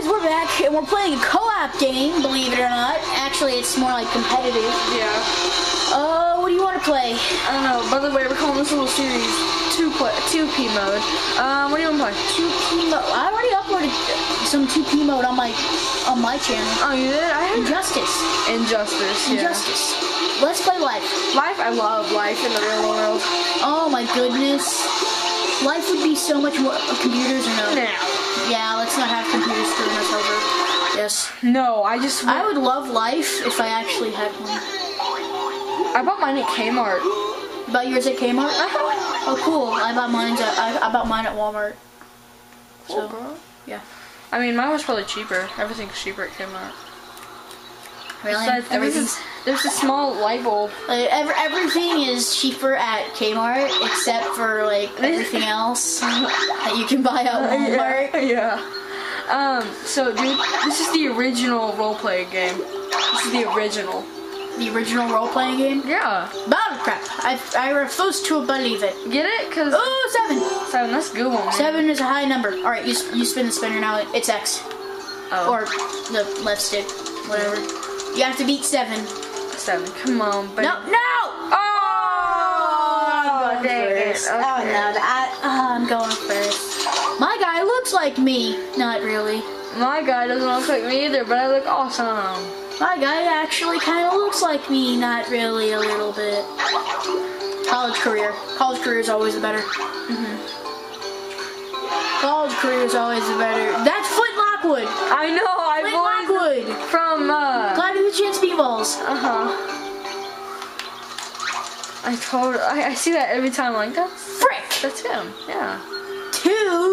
guys, we're back and we're playing a co-op game, believe it or not. Actually, it's more like competitive. Yeah. What do you want to play? I don't know. By the way, we're calling this little series 2P mode. What do you want to play? 2P mode. I already uploaded some 2P mode on my channel. Oh, you did? I had Injustice. Injustice. Yeah. Injustice. Let's play Life. Life. I love life in the real world. Oh my goodness. Life would be so much more. Computers or no? No. Yeah, let's not have computers screwing us over. Yes. No, I would love Life if I actually had one. I bought mine at Kmart. You bought yours at Kmart? Oh, cool. I bought mine at Walmart. Cool, bro. Yeah. I mean, mine was probably cheaper. Everything's cheaper at Kmart. Really? Besides, there's a small light bulb. Everything is cheaper at Kmart except for like everything else that you can buy at Walmart. Yeah. So dude, this is the original role-playing game. This is the original. The original role-playing game? Yeah. Battle crap. I refuse to believe it. Get it? Cause oh, 7. That's a good one. Man. 7 is a high number. All right, you spin the spinner now. It's X. Oh. Or the left stick, whatever. You have to beat 7. 7. Come on, baby. No! Oh, dang it. Okay. Oh no, I'm going first. My guy looks like me. Not really. My guy doesn't look like me either, but I look awesome. My guy actually kind of looks like me. Not really, a little bit. College career. College career is always the better. College career is always the better. That's Flint Lockwood. I know. Flint Lockwood from Clyde and the Chance Meatballs. I see that every time. Like that's Frick. That's him. Yeah. 2.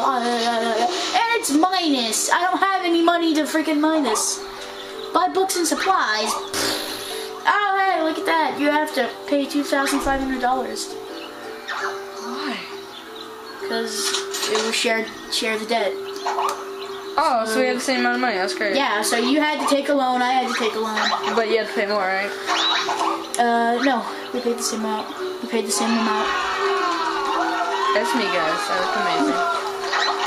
And it's minus. I don't have any money to freaking minus. Buy books and supplies. Oh hey, look at that. You have to pay $2,500. Why? Because it will share the debt. Oh, so we have the same amount of money. That's great. Yeah, so you had to take a loan, I had to take a loan. But you had to pay more, right? No. We paid the same amount. That's me, guys. That looked amazing.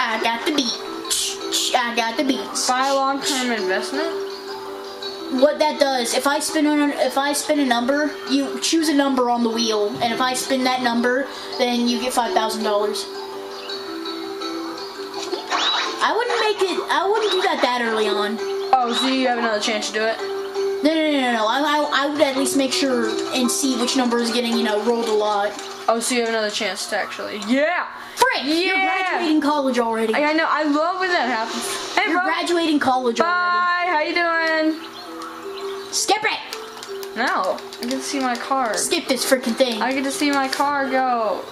I got the beat. I got the beats. Buy a long-term investment? What that does, if I spin a number, you choose a number on the wheel, and if I spin that number, then you get $5,000. I wouldn't do that early on. Oh, so you have another chance to do it? No. I would at least make sure and see which number is getting, rolled a lot. Oh, so you have another chance to actually. Yeah! Frick! Yeah. You're graduating college already. I know, I love when that happens. Hey, You're graduating college already. Bye! How you doing? Skip it! No, I get to see my car. Skip this freaking thing. I get to see my car go.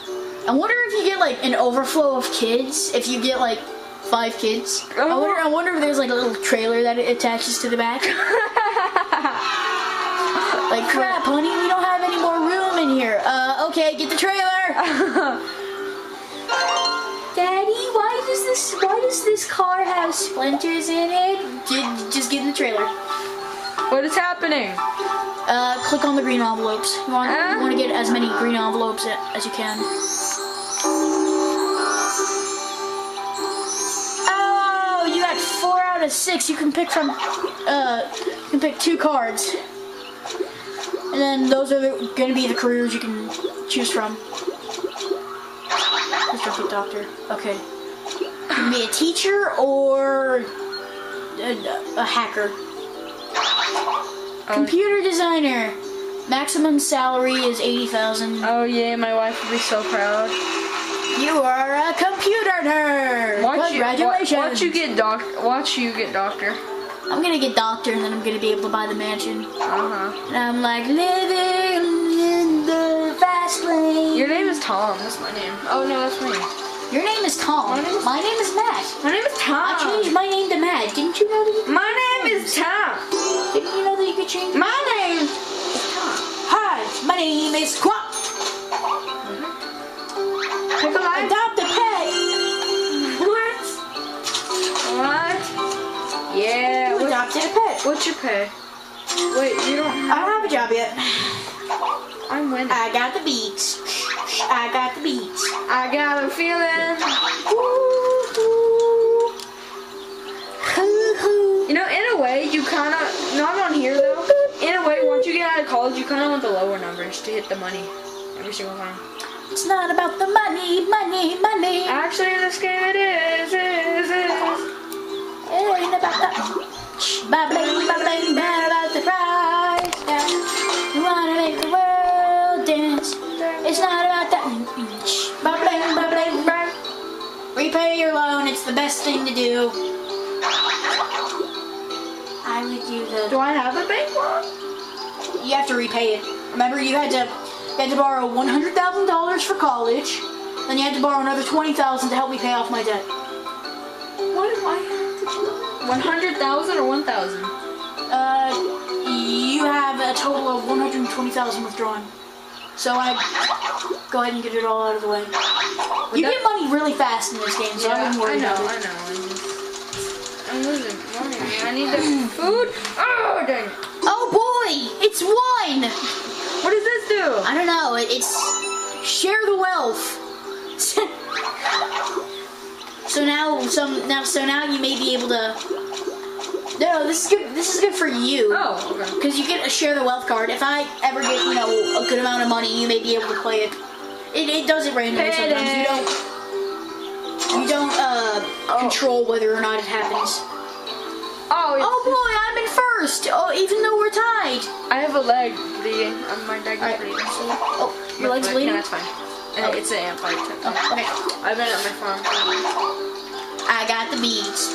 I wonder if you get like an overflow of kids, if you get like 5 kids. Oh. I wonder if there's like a little trailer that it attaches to the back. Like, crap, honey, we don't have any more room in here. Okay, get the trailer. Daddy, why does this car have splinters in it? Just get in the trailer. What is happening? Click on the green envelopes. You want to get as many green envelopes as you can. Oh, you got 4 out of 6. You can pick from. You can pick 2 cards, and then those are going to be the careers you can choose from. Let's go get doctor. Okay. You can be a teacher or a hacker. Computer designer. Maximum salary is $80,000. Oh yeah, my wife would be so proud. You are a computer nerd. Congratulations. Watch you get doctor. I'm gonna get doctor, and then I'm gonna be able to buy the mansion. And I'm like living in the fast lane. Your name is Tom. That's my name. Oh no, that's me. Your name is Tom. My name is Matt. My name is Tom. I changed my name to Matt. Didn't you know that you could? My name is Tom. Didn't you know that you could change? My name is Tom. Hi, my name is Quap. Pick a line. Adopt a pet. What? Yeah. You adopted a pet. What's your pay? Wait, you don't. I don't have a job yet. I'm winning. I got the beats. I got the beats. I got a feeling. to hit the money every single time. It's not about the money, money, money. Actually, in this game it is. It ain't about that. Ba-bling, ba-bling, ba about the prize. Yeah. You wanna make the world dance. It's not about that. Ba-bling, ba-bling, ba. Repay your loan. It's the best thing to do. I would do the. Do I have a bank loan? You have to repay it. Remember, you had to borrow $100,000 for college. Then you had to borrow another $20,000 to help me pay off my debt. What do I have to do? 100,000 or 1,000? You have a total of 120,000 withdrawn. So I go ahead and get it all out of the way. You get money really fast in this game, so I wouldn't worry about it. I know. I'm losing money. I need the food. Oh, dang it. Oh boy, it's wine. What does this do? I don't know. It's share the wealth. So now you may be able to. No, this is good. This is good for you. Oh, okay. Because you get a share the wealth card. If I ever get a good amount of money, you may be able to play it. It does it randomly sometimes. You don't control whether or not it happens. Oh boy, I'm in first. Oh, even though we're tied. I have a leg bleeding. My leg is bleeding. Oh, your leg's bleeding? Yeah, that's fine. And it's an ant bite. Oh, okay. I've been at my farm. I got the beads.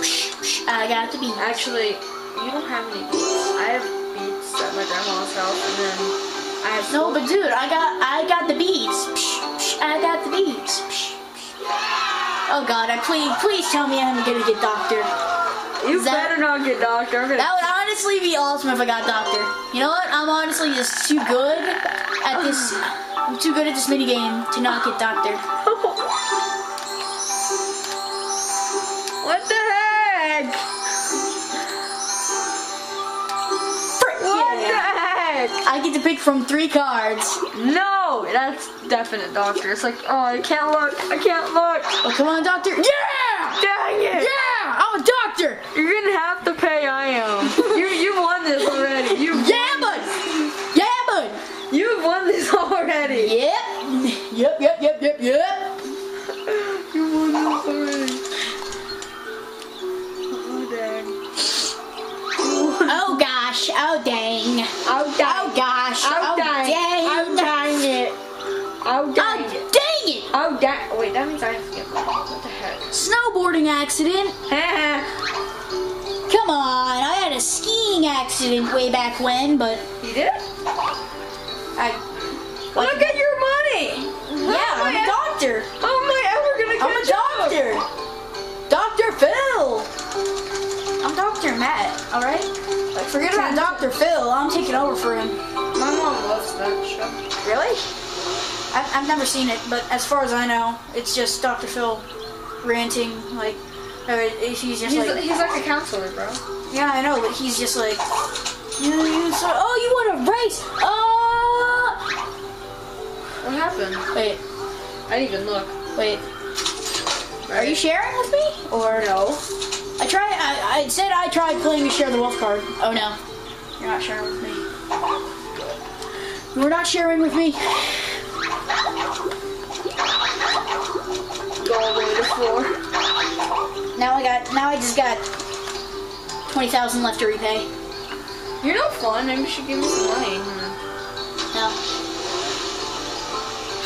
I got the beads. Actually, you don't have any beets. I have beets at my grandma's house, and then I have. No, but dude, I got the beads. I got the beads. Oh God, please tell me I'm gonna get doctor. You better not get doctor. That would honestly be awesome if I got doctor. You know what? I'm honestly just too good at this. I'm too good at this mini game to not get doctor. What the heck? What the heck? I get to pick from 3 cards. No, that's definite doctor. It's like, oh, I can't look. Oh, come on, doctor. Yeah! Dang it! Yeah! I'm a doctor! You're gonna have to pay. I am. You won this already. Yeah, bud! You won this already. Yep. You won this already. Oh dang. Oh gosh. Oh dang. Oh dang. Oh gosh. Oh dang. Dang. Oh dang it. Oh dang it. Dang it! Oh dang. Wait, that means I have to get one. What the heck? Snowboarding accident. Come on, I had a skiing accident way back when, but You did? Look at your money. yeah, I'm a doctor. How am I ever gonna I'm a catch up? doctor. Dr. Phil. I'm Dr. Matt, alright? Like, forget about Dr. Phil, I'm taking over for him. My mom loves that show. Really? I've never seen it, but as far as I know, it's just Dr. Phil ranting, like, or he's just like... He's like a counselor, bro. Yeah, I know, but he's just like... you want to race? What happened? Wait, I didn't even look. wait. Are you sharing with me? Or No. I said I tried playing a share the wealth card. Oh no. You're not sharing with me. You were not sharing with me. Go all the way to 4. Now I just got 20,000 left to repay. You're no fun. Maybe you should give me some money. No.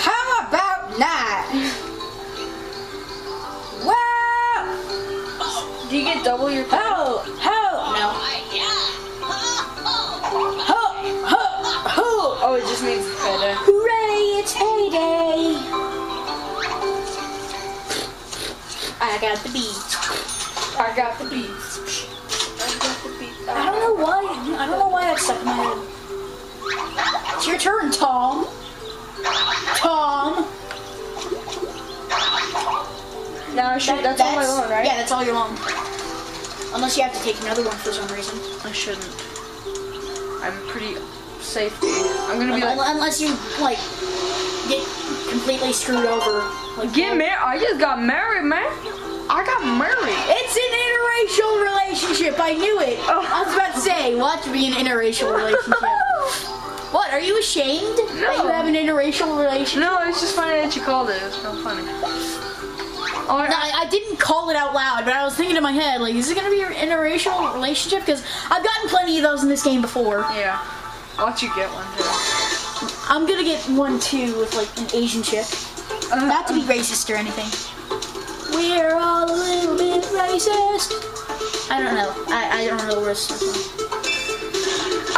How about not? Wow! Do you get double your pay? Ho! No. Ho! Oh, it just means it's payday. Hooray, it's payday! I got the beats. I got the beats. I don't know why that stuck in my head. It's your turn, Tom. Now that's all my loan, right? Yeah, that's all your loan. Unless you have to take another one for some reason. I shouldn't. I'm pretty safety. I'm gonna be like, Unless you like get completely screwed over. Like, get married. I just got married, man. I got married. It's an interracial relationship. I knew it. Oh. I was about to say, watch it be an interracial relationship. What? Are you ashamed that you have an interracial relationship? No, it's just funny that you called it. It's so funny. Oh, No, I didn't call it out loud, but I was thinking in my head, like, is it gonna be an interracial relationship? Because I've gotten plenty of those in this game before. yeah. I'll let you get one too. I'm gonna get one too with like an Asian chick. Not to be racist or anything. We're all a little bit racist. I don't know. I don't know the words.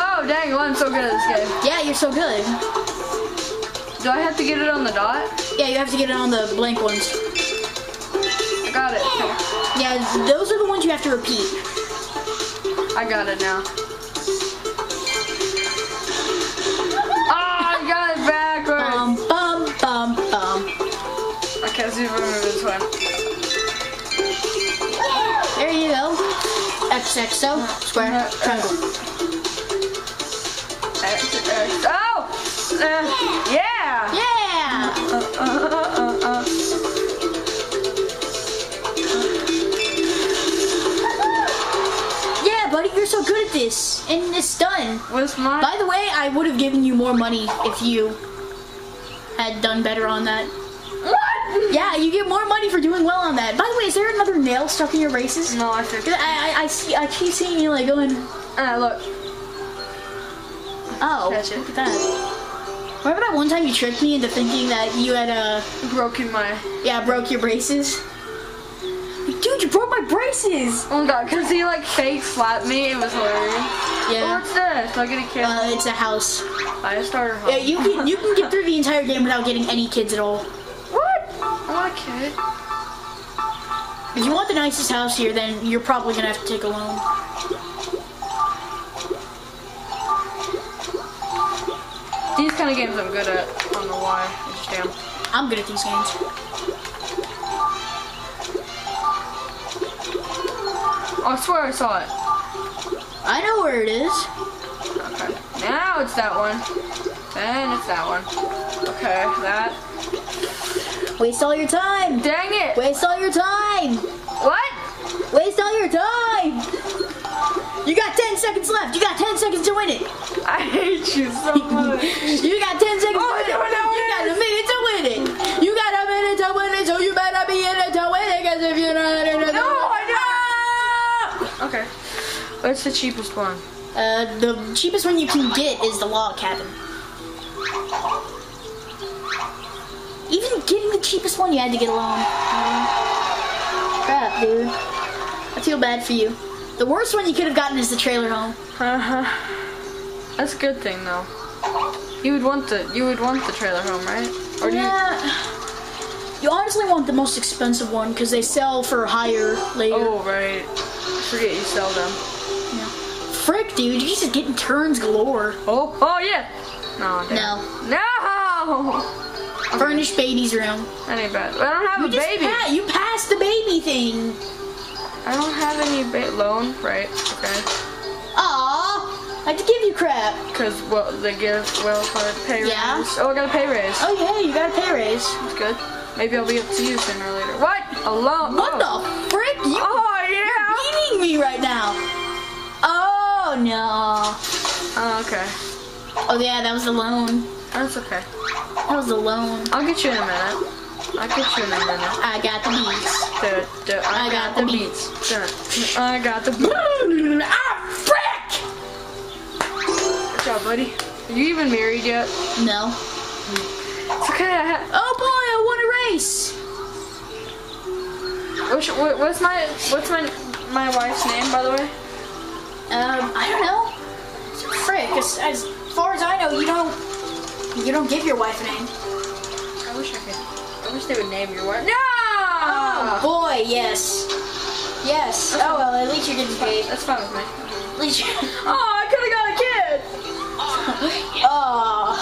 Oh dang! Well, I'm so good at this game. Yeah, you're so good. Do I have to get it on the dot? Yeah, you have to get it on the blank ones. I got it. Yeah, those are the ones you have to repeat. I got it now. Oh, I got it backwards. Bum bum bum bum. I can't see if I remember this one. There you go. XXO square triangle. Oh! Yeah! Yeah. Yeah, buddy, you're so good at this, and it's done. What's mine? By the way, I would have given you more money if you had done better on that. What? Yeah, you get more money for doing well on that. By the way, is there another nail stuck in your braces? No, I think. 'Cause I keep seeing you like going. Look. Oh, Gotcha. look at that. Remember that one time you tricked me into thinking that you had Broken my. broke your braces? Dude, you broke my braces! Oh god, cause he like fake slapped me. It was hilarious. Oh, Yeah. what's this? Do I get a kid? It's a house. I started home. Yeah, you can get through the entire game without getting any kids at all. What? I want a kid. If you want the nicest house here, then you're probably gonna have to take a loan. These kind of games I'm good at. I don't know why. I just am. I'm good at these games. I swear I saw it. I know where it is. Okay. Now it's that one. Then it's that one. Okay, that. Waste all your time. Dang it! Waste all your time. What? Waste all your time. You got 10 seconds left. You got 10 seconds to win it. I hate you so much. You got 10 seconds Oh, to win I don't know it. You got a minute to win it. You got a minute to win it, so you better be in it to win it, because if you're not in it, No, I don't. Okay. What's the cheapest one? The cheapest one you can get is the log cabin. Even getting the cheapest one, you had to get a loan. Crap, dude. I feel bad for you. The worst one you could have gotten is the trailer home. That's a good thing though. You would want the trailer home, right? Or do you? Yeah. You honestly want the most expensive one because they sell for higher later. Oh right. I forget you sell them. Yeah. Frick, dude, you're just getting turns galore. Oh yeah. No. Damn. No. No. Furnished baby's room. That ain't bad. I don't have a baby. You passed the baby thing. I don't have any loan, right? Okay. Aw, I had to give you crap. Cause they give pay raise. Yeah? Oh, I got a pay raise. Oh yeah, you got a pay raise. That's good. Maybe I'll be up to you sooner or later. What? A loan? What the frick? You Oh yeah. beating me right now. Oh no. Oh, okay. Oh yeah, that was the loan. That's okay. That was the loan. I'll get you in a minute. I got the beats. I got the beats. I got the beats. Ah, frick! Good job, buddy. Are you even married yet? No. It's okay. Oh boy, I won a race. What's my wife's name, by the way? I don't know. Frick, as far as I know, you don't give your wife a name. I wish I could. I wish they would name your wife. No! Oh boy, yes. Yes. Oh well, at least you're getting paid. That's fine with me. At least you Oh, I could have got a kid! Oh.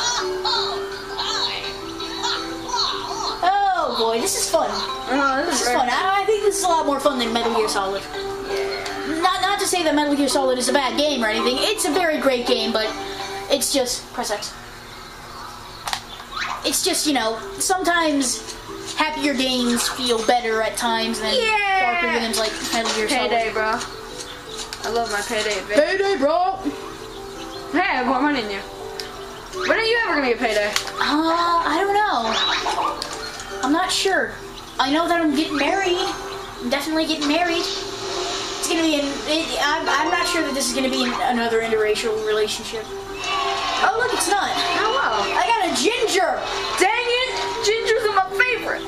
Oh boy, this is fun. This is fun. I think this is a lot more fun than Metal Gear Solid. Not to say that Metal Gear Solid is a bad game or anything. It's a very great game, but it's just press X. It's just, sometimes happier games feel better at times than darker games like Metal Gear Solid. Payday, bro. I love my payday. Payday, bro. Hey, I have more money than you. When are you ever gonna get payday? I don't know. I'm not sure. I know that I'm getting married. I'm definitely getting married. It's gonna be I'm not sure that this is gonna be another interracial relationship. Oh look, it's not. Oh wow. I got a ginger. Dang it! Gingers are my favorite.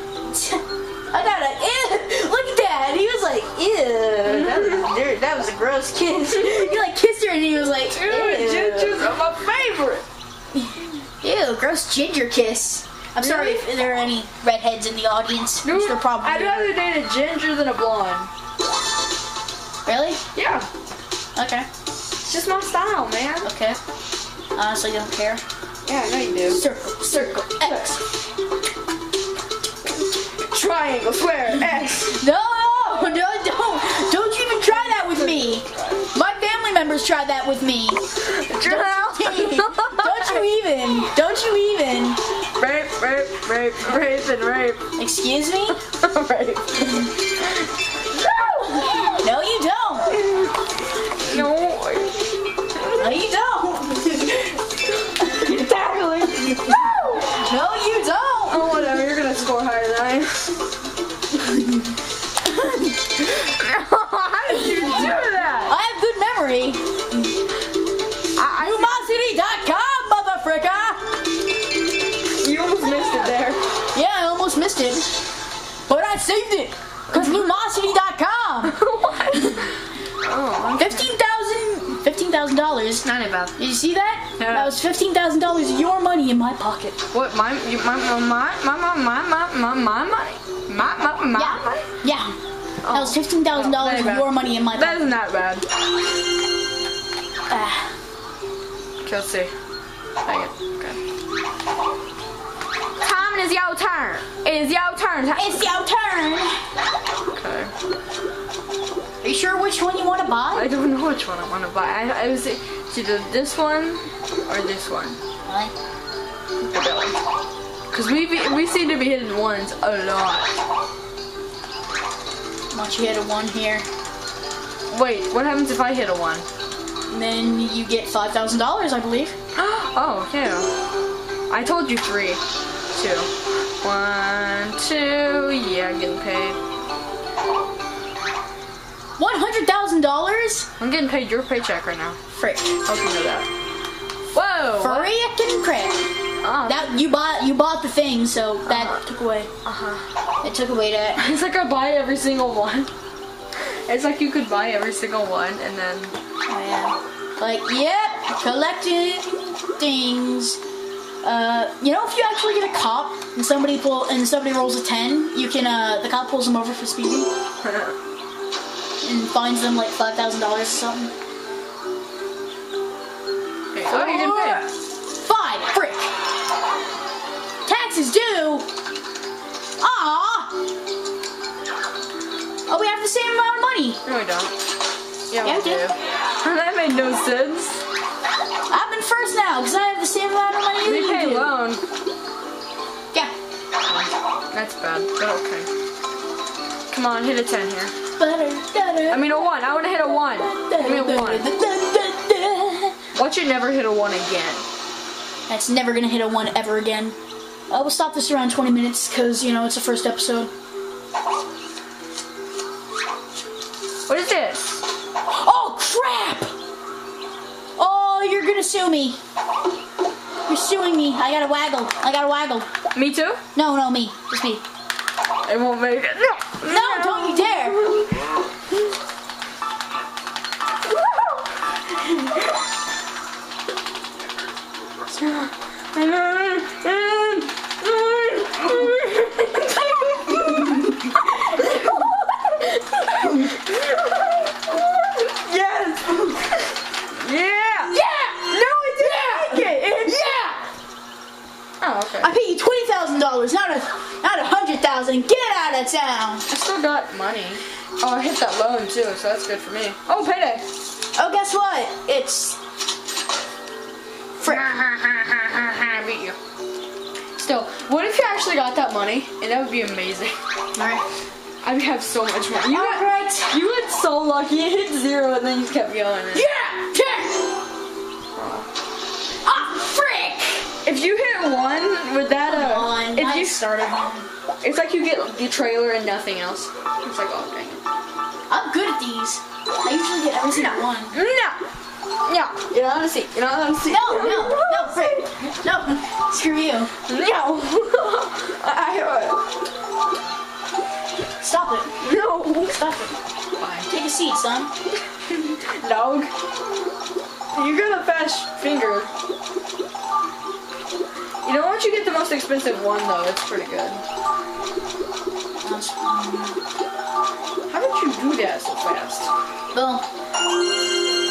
I got a look at that. He was like, ew. That was a gross kiss. He like kissed her and he was like, ew. Gingers are my favorite. Ew, gross ginger kiss. I'm sorry if there are any redheads in the audience. Dude, Which there probably I'd are. rather date a ginger than a blonde. Really? Yeah. Okay. It's just my style, man. Okay. Honestly, don't care. Yeah, I know you do. Circle, X. Triangle, square, X. No, don't you even try that with me. My family members tried that with me. Don't you even. Rape, and rape. Excuse me? Rape. No, you don't. No. No, you don't. You're tackling. No, you don't. Oh, whatever. You're gonna score higher than I am. How did you do that? I have good memory. Lumosity.com, motherfricker. You almost missed it there. Yeah, I almost missed it. But I saved it. Because Lumosity.com. What? Oh, $15,000. not about. Did you see that? Yeah. That was $15,000 of your money in my pocket. What? My money? My money? Yeah. That was $15,000 of your money in my That pocket. isn't that bad. Ah. Okay, let's see. Okay. Time is your turn. It is your turn. It's your turn. Okay. Are you sure which one you want to buy? I don't know which one I want to buy. I was it's either this one or this one. What? Because we seem to be hitting ones a lot. Why don't you hit a 1 here? Wait, what happens if I hit a 1? And then you get $5,000, I believe. Oh, yeah. I told you 3, 2. 1, 2. Yeah, getting paid. $100,000? I'm getting paid your paycheck right now. Frick. Hope you know that. Whoa! Frickin' crap. That you bought the thing, so that took away. It took away that. It's like I buy every single one. It's like you could buy every single one and then. Oh yeah. Like, yep, collecting things. You know, if you actually get a cop and somebody rolls a 10, you can the cop pulls them over for speeding and fines them like $5,000 or something. Hey, oh, you didn't pay. 5, frick. Taxes due. Ah. Oh, we have the same amount of money. No, we don't. Yeah, we we do. That made no sense. I'm in first now because I have the same amount of money We you pay do. loan. Yeah. That's bad, but okay. Come on, hit a 10 here. I I mean a 1. I want to hit a 1. Give me a 1. Watch it never hit a 1 again. That's never gonna hit a 1 ever again. We'll stop this around 20 minutes because, you know, it's the first episode. What is this? Oh, crap! Oh, you're gonna sue me. You're suing me. I gotta waggle. Me too? No, me. Just me. It won't make it. No, don't you dare! Yes! Yeah! Yeah! No, it didn't make it! Yeah! Oh, okay. I pay you $20,000, not $100,000. Get out of town. I still got money. Oh, I hit that loan too, so that's good for me. Oh, payday! Oh, guess what? It's frick. I beat you. Still, what if you actually got that money? And that would be amazing. Alright. I would have so much money. You Alright. got so lucky. You hit 0 and then you kept going. Yeah! 10! Ah, frick! you hit 1 with that, On, if I you started. it's like you get the trailer and nothing else. It's like, oh dang it. I'm good at these. I usually get every single one. No, you're not on a seat. You're not on a seat. No, frick. No, screw you. No. Stop it. No. Stop it. Fine. Take a seat, son. Dog. You got a fast finger. You know, once you get the most expensive one, though, it's pretty good. How did you do that so fast? Boom.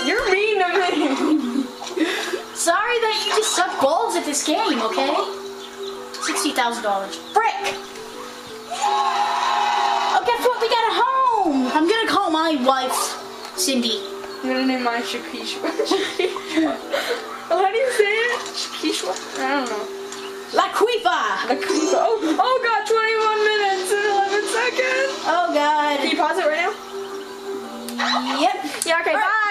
You're mean to me. Sorry that you just suck balls at this game, okay? $60,000. Frick! Oh, guess what? We got a home! I'm gonna call my wife, Cindy. I'm gonna name mine Shakishwa. How do you say it? Shakishwa? I don't know. Laquifa! Oh god, 21 minutes and 11 seconds. Oh, God. Can you pause it right now? Yep. Yeah, okay, bye.